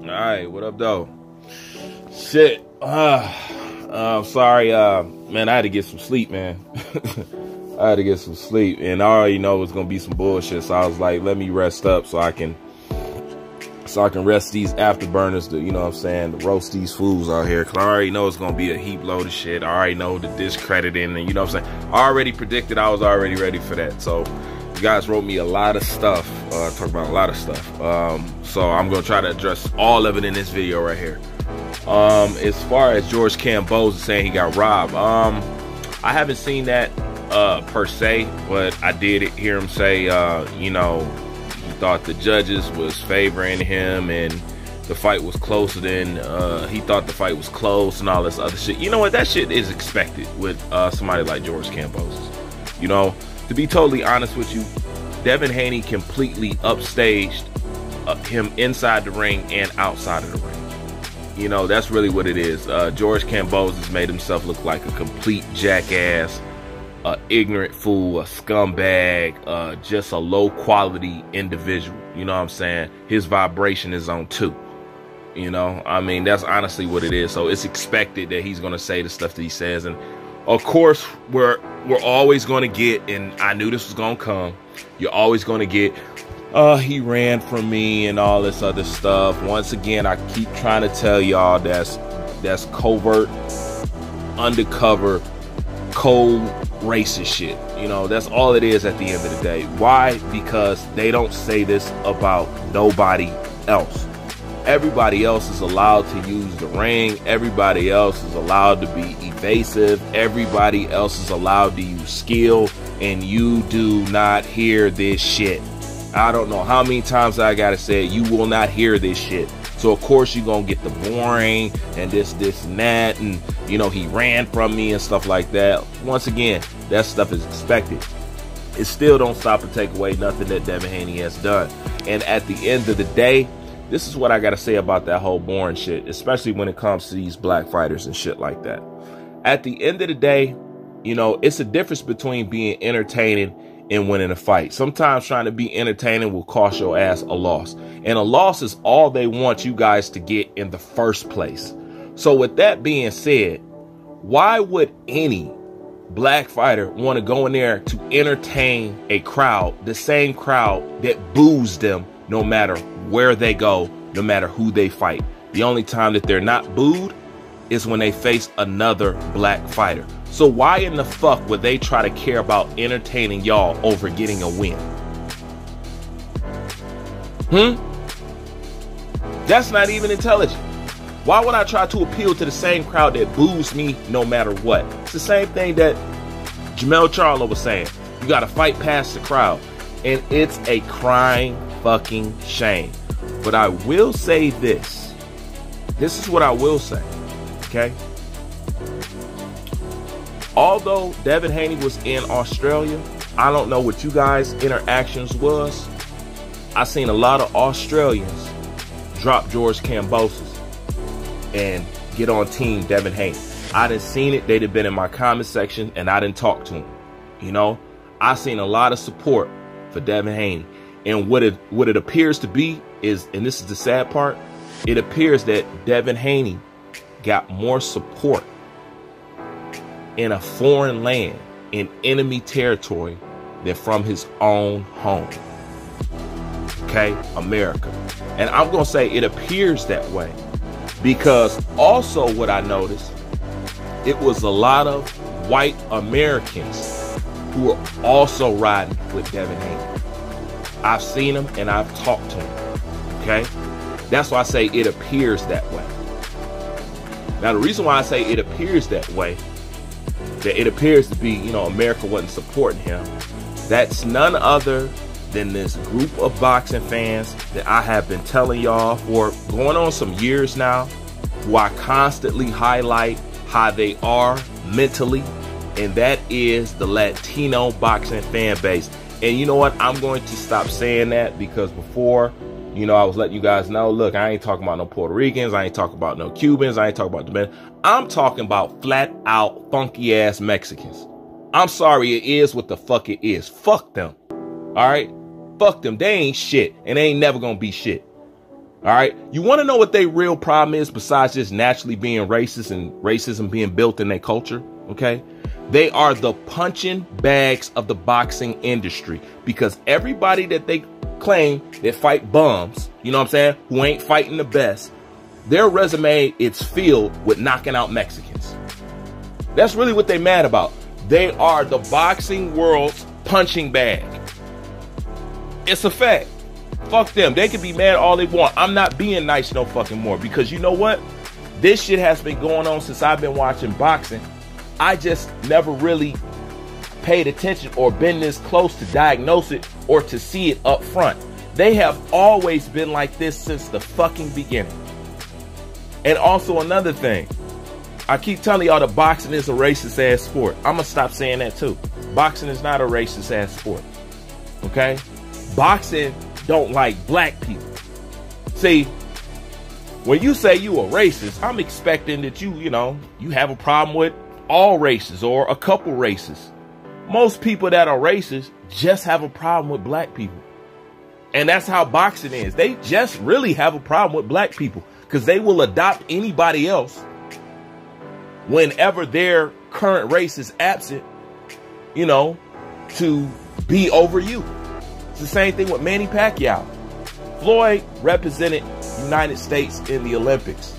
Alright, what up, though? Shit. I'm sorry, man, I had to get some sleep, man. I had to get some sleep, and I already know it's gonna be some bullshit, so I was like, let me rest up so I can rest these afterburners, you know what I'm saying, to roast these fools out here, because I already know it's gonna be a heap load of shit. I already know the discrediting, and you know what I'm saying, I already predicted, I was already ready for that. So you guys wrote me a lot of stuff, talk about a lot of stuff, so I'm gonna try to address all of it in this video right here. As far as George Camboza saying he got robbed, I haven't seen that per se, but I did hear him say, you know, he thought the judges was favoring him and the fight was closer than he thought the fight was close and all this other shit. You know what? That shit is expected with somebody like George Camboza. You know, to be totally honest with you, Devin Haney completely upstaged him inside the ring and outside of the ring. You know, that's really what it is. George Camboza's made himself look like a complete jackass, a ignorant fool, a scumbag, just a low quality individual. You know what I'm saying? His vibration is on 2. You know, I mean, that's honestly what it is. So it's expected that he's gonna say the stuff that he says, and of course we're always gonna get, and I knew this was gonna come, you're always gonna get, he ran from me and all this other stuff. Once again, I keep trying to tell y'all that's covert, undercover, cold racist shit. You know, that's all it is at the end of the day. Why? Because they don't say this about nobody else. Everybody else is allowed to use the ring. Everybody else is allowed to be evasive. Everybody else is allowed to use skill, and you do not hear this shit. I don't know how many times I gotta say it, you will not hear this shit. So of course you're gonna get the boring and this and that, and you know, he ran from me and stuff like that. Once again, that stuff is expected. It still don't stop or take away nothing that Devin Haney has done. And at the end of the day, this is what I gotta say about that whole boring shit, especially when it comes to these black fighters and shit like that. At the end of the day, you know, it's a difference between being entertaining and winning a fight. Sometimes trying to be entertaining will cost your ass a loss. And a loss is all they want you guys to get in the first place. So with that being said, why would any black fighter want to go in there to entertain a crowd, the same crowd that boos them no matter where they go, no matter who they fight? The only time that they're not booed is when they face another black fighter. So why in the fuck would they try to care about entertaining y'all over getting a win? That's not even intelligent. Why would I try to appeal to the same crowd that boos me no matter what? It's the same thing that Jamel Charlo was saying. You gotta fight past the crowd. And it's a crying fucking shame. But I will say this. This is what I will say. Okay? Although Devin Haney was in Australia, I don't know what you guys' interactions was. I seen a lot of Australians drop George Camboza and get on team Devin Haney. I done seen it. They'd have been in my comment section and I didn't talk to him. You know, I seen a lot of support for Devin Haney. And what it appears to be is, and this is the sad part, it appears that Devin Haney got more support in a foreign land, in enemy territory, than from his own home. Okay, America. And I'm gonna say it appears that way because also what I noticed, it was a lot of white Americans who were also riding with Devin Haney. I've seen him and I've talked to him. Okay, that's why I say it appears that way. Now the reason why I say it appears that way, that it appears to be, you know, America wasn't supporting him, that's none other than this group of boxing fans that I have been telling y'all for going on some years now, who I constantly highlight how they are mentally, and that is the Latino boxing fan base. And you know what? I'm going to stop saying that because before, you know, I was letting you guys know, look, I ain't talking about no Puerto Ricans, I ain't talking about no Cubans, I ain't talking about Dominicans. I'm talking about flat out funky ass Mexicans. I'm sorry, it is what the fuck it is. Fuck them. All right? Fuck them. They ain't shit, and they ain't never gonna be shit. All right. You want to know what their real problem is besides just naturally being racist and racism being built in their culture? Okay. They are the punching bags of the boxing industry, because everybody that they claim that fight bums, you know what I'm saying, who ain't fighting the best, their resume is filled with knocking out Mexicans. That's really what they mad about. They are the boxing world's punching bag. It's a fact. Fuck them. They can be mad all they want. I'm not being nice no fucking more, because you know what? This shit has been going on since I've been watching boxing. I just never really paid attention or been this close to diagnose it or to see it up front. They have always been like this since the fucking beginning. And also another thing, I keep telling y'all that boxing is a racist ass sport. I'm gonna stop saying that too. Boxing is not a racist ass sport. Okay? Boxing don't like black people. See, when you say you a racist, I'm expecting that you have a problem with all races or a couple races. Most people that are racist just have a problem with black people. And that's how boxing is. They just really have a problem with black people, because they will adopt anybody else whenever their current race is absent, to be over you. It's the same thing with Manny Pacquiao. Floyd represented United States in the Olympics,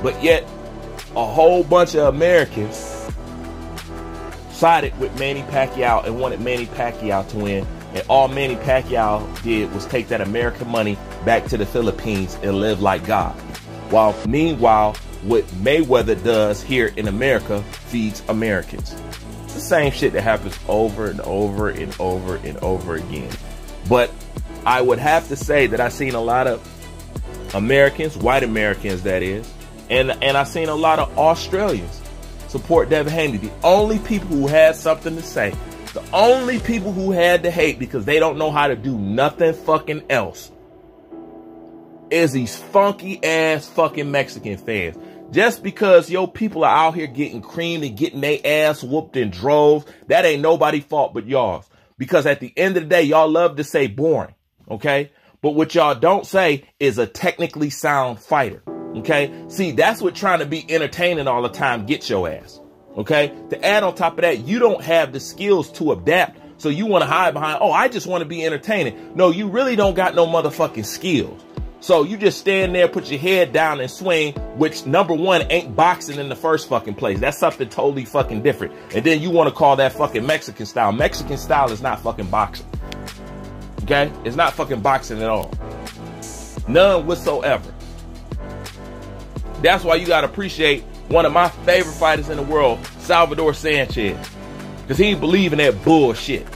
but yet a whole bunch of Americans sided with Manny Pacquiao and wanted Manny Pacquiao to win. And all Manny Pacquiao did was take that American money back to the Philippines and live like God. Meanwhile, what Mayweather does here in America feeds Americans. It's the same shit that happens over and over and over and over again. But I would have to say that I've seen a lot of Americans, white Americans that is, and I've seen a lot of Australians support Devin Haney. The only people who had something to say, the only people who had to hate because they don't know how to do nothing fucking else, is these funky ass fucking Mexican fans. Just because your people are out here getting creamed and getting their ass whooped in droves, that ain't nobody's fault but y'all's. Because at the end of the day, y'all love to say boring, okay? But what y'all don't say is a technically sound fighter, okay? See, that's what trying to be entertaining all the time gets your ass, okay? To add on top of that, you don't have the skills to adapt, so you want to hide behind, oh, I just want to be entertaining. No, you really don't got no motherfucking skills. So you just stand there, put your head down and swing, which number one ain't boxing in the first fucking place. That's something totally fucking different. And then you want to call that fucking Mexican style. Mexican style is not fucking boxing. Okay? It's not fucking boxing at all. None whatsoever. That's why you got to appreciate one of my favorite fighters in the world, Salvador Sanchez. Because he ain't believe in that bullshit.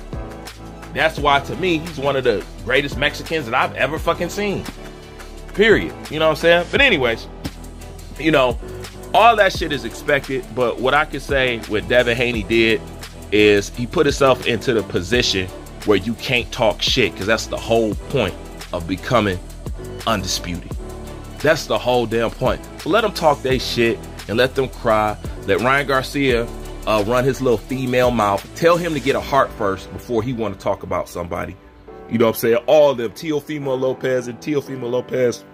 That's why, to me, he's one of the greatest Mexicans that I've ever fucking seen. Period. You know what I'm saying? But anyways, all that shit is expected. But what I can say what Devin Haney did is he put himself into the position where you can't talk shit, because that's the whole point of becoming undisputed. That's the whole damn point. So let them talk their shit and let them cry. Let Ryan Garcia run his little female mouth. Tell him to get a heart first before he want to talk about somebody. You know what I'm saying? All of them. Teofimo Lopez and Teofimo Lopez.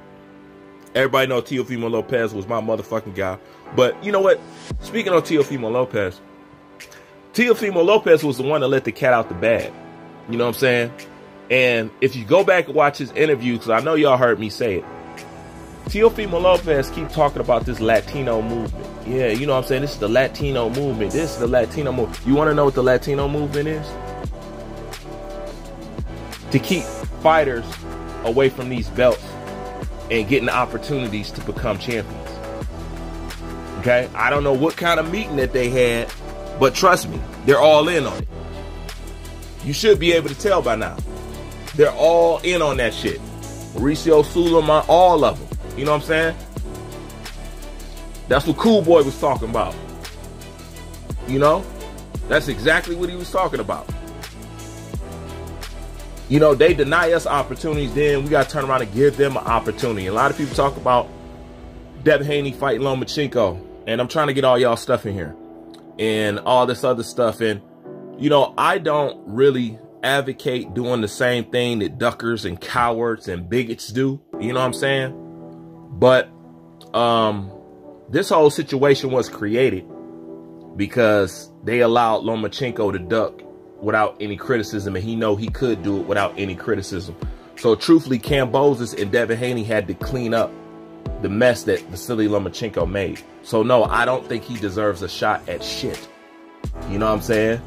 Everybody know Teofimo Lopez was my motherfucking guy. But you know what? Speaking of Teofimo Lopez was the one that let the cat out the bag. You know what I'm saying? And if you go back and watch his interview, because I know y'all heard me say it, Teofimo Lopez keep talking about this Latino movement. Yeah, you know what I'm saying? This is the Latino movement. This is the Latino movement. You want to know what the Latino movement is? To keep fighters away from these belts and getting opportunities to become champions. Okay? I don't know what kind of meeting that they had, but trust me, they're all in on it. You should be able to tell by now. They're all in on that shit. Mauricio Sulaiman, all of them. You know what I'm saying? That's what Cool Boy was talking about. You know? That's exactly what he was talking about. You know, they deny us opportunities, then we got to turn around and give them an opportunity. A lot of people talk about Devin Haney fighting Lomachenko, and I'm trying to get all y'all stuff in here and all this other stuff. And, you know, I don't really advocate doing the same thing that duckers and cowards and bigots do You know what I'm saying? But this whole situation was created because they allowed Lomachenko to duck without any criticism, and he know he could do it without any criticism. So truthfully, Kambosos and Devin Haney had to clean up the mess that Vasily Lomachenko made. So no, I don't think he deserves a shot at shit. You know what I'm saying?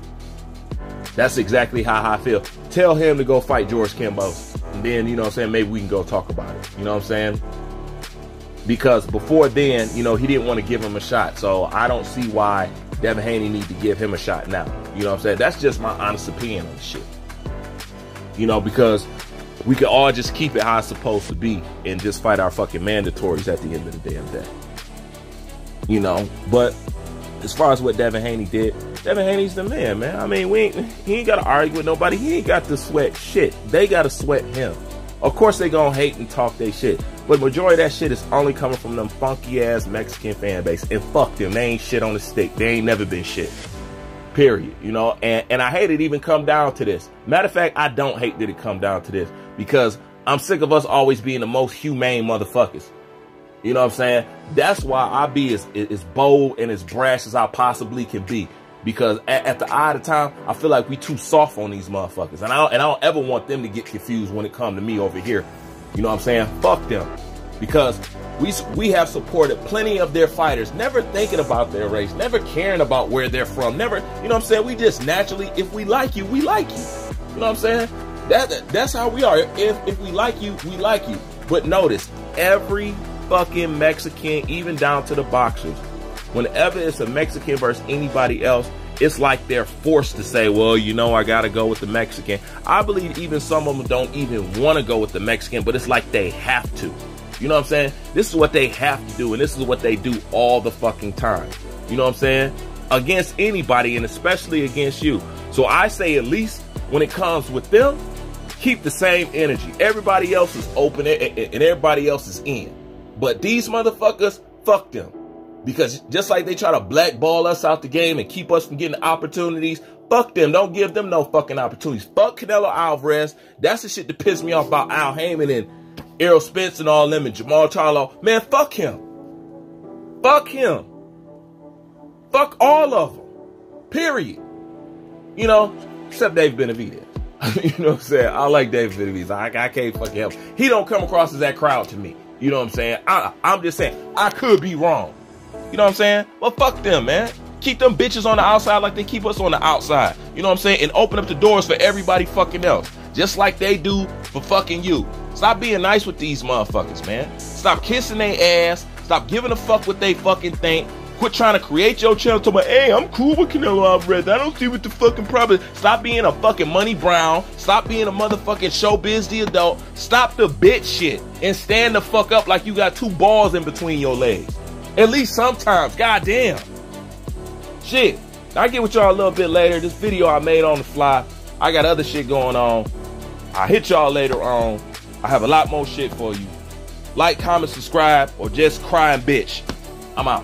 That's exactly how I feel. Tell him to go fight George Kambosos. And then, you know what I'm saying, maybe we can go talk about it. You know what I'm saying? Because before then, you know, he didn't want to give him a shot. So I don't see why Devin Haney needs to give him a shot now. You know what I'm saying? That's just my honest opinion on the shit. You know, because we could all just keep it how it's supposed to be and just fight our fucking mandatories at the end of the damn day. You know, but as far as what Devin Haney did, Devin Haney's the man, man. I mean, he ain't got to argue with nobody. He ain't got to sweat shit. They got to sweat him. Of course they gonna hate and talk their shit, but majority of that shit is only coming from them funky ass Mexican fan base. And fuck them, they ain't shit on the stick. They ain't never been shit. Period. You know, and I hate it even come down to this. Matter of fact, I don't hate that it come down to this, because I'm sick of us always being the most humane motherfuckers. You know what I'm saying? That's why I be as bold and as brash as I possibly can be. Because at the eye of the time, I feel like we too soft on these motherfuckers. And I don't ever want them to get confused when it comes to me over here. You know what I'm saying? Fuck them. Because we have supported plenty of their fighters, never thinking about their race, never caring about where they're from, never, you know what I'm saying? We just naturally, if we like you, we like you. You know what I'm saying? That's how we are. If we like you, we like you. But notice, every fucking Mexican, even down to the boxers, whenever it's a Mexican versus anybody else, it's like they're forced to say, well, you know, I got to go with the Mexican. I believe even some of them don't even want to go with the Mexican, but it's like they have to. You know what I'm saying? This is what they have to do, and this is what they do all the fucking time. You know what I'm saying? Against anybody, and especially against you. So I say, at least when it comes with them, keep the same energy. Everybody else is open and everybody else is in. But these motherfuckers, fuck them. Because just like they try to blackball us out the game and keep us from getting opportunities, fuck them. Don't give them no fucking opportunities. Fuck Canelo Alvarez. That's the shit that pissed me off about Al Heyman and Errol Spence and all them and Jamal Charlo. Man, fuck him. Fuck him. Fuck all of them. Period. You know, except Dave Benavidez. You know what I'm saying? I like Dave Benavidez. I can't fucking help him. He don't come across as that crowd to me. You know what I'm saying? I'm just saying, I could be wrong. You know what I'm saying? Well, fuck them, man. Keep them bitches on the outside like they keep us on the outside. You know what I'm saying? And open up the doors for everybody fucking else. Just like they do for fucking you. Stop being nice with these motherfuckers, man. Stop kissing their ass. Stop giving a fuck what they fucking think. Quit trying to create your channel to me, hey, I'm cool with Canelo Alvarez. I don't see what the fucking problem is. Stop being a fucking Money Brown. Stop being a motherfucking showbiz the adult. Stop the bitch shit and stand the fuck up like you got two balls in between your legs. At least sometimes, goddamn. Shit. I'll get with y'all a little bit later. This video I made on the fly. I got other shit going on. I'll hit y'all later on. I have a lot more shit for you. Like, comment, subscribe, or just cry and bitch. I'm out.